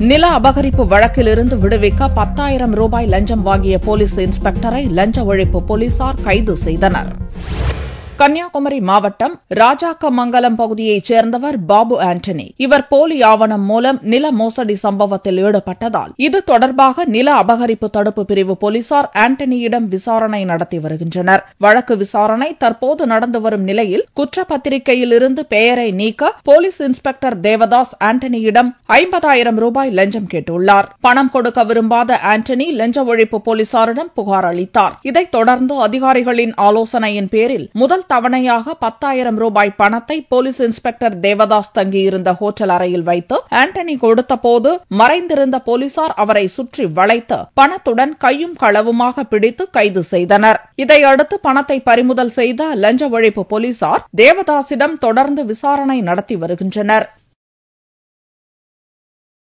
நில அபகரிப்பு வழக்கிலிருந்து விடுவிக்க 10,000 ரூபாய் லஞ்சம் வாங்கிய போலீஸ் இன்ஸ்பெக்டரை லஞ்ச ஒழிப்பு போலீசார் கைது செய்தனர். கன்னியாகுமரி மாவட்டம் ராஜாக்கமங்கலம் பகுதியைச் சேர்ந்தவர் பாபு ஆண்டனி. இவர் போலி ஆவணம் மூலம் நில மோசடி சம்பவத்தில் ஈடுபட்டதால் இது தொடர்பாக நில அபகரிப்பு தடுப்பு பிரிவு போலீசார் ஆண்டனியிடம் விசாரணை நடத்தி வருகின்றனர். வழக்கு விசாரணை தற்போது நடந்து வரும் நிலையில் குற்றப்பத்திரிகையிலிருந்து பெயரை நீக்க போலீஸ் இன்ஸ்பெக்டர் தேவதாஸ் ஆண்டனியிடம் 50,000 ரூபாய் லஞ்சம் கேட்டுள்ளார். பணம் கொடுக்க விரும்பாத ஆண்டனி லஞ்ச ஒழிப்பு போலீசாரிடம் புகார் அளித்தார். இதைத் தொடர்ந்து அதிகாரிகளின் ஆலோசனையின் பேரில் முதல் தவணையாக 10,000 ரூபாய் பணத்தை போலீஸ் இன்ஸ்பெக்டர் தேவதாஸ் தங்கியிருந்த ஹோட்டல் அறையில் வைத்து ஆண்டனி கொடுத்தபோது மறைந்திருந்த போலீசார் அவரை சுற்றி வளைத்து பணத்துடன் கையும் களவுமாக பிடித்து கைது செய்தனர். இதையடுத்து பணத்தை பறிமுதல் செய்த லஞ்ச ஒழிப்பு போலீசார் தேவதாசிடம் தொடர்ந்து விசாரணை நடத்தி வருகின்றனர்.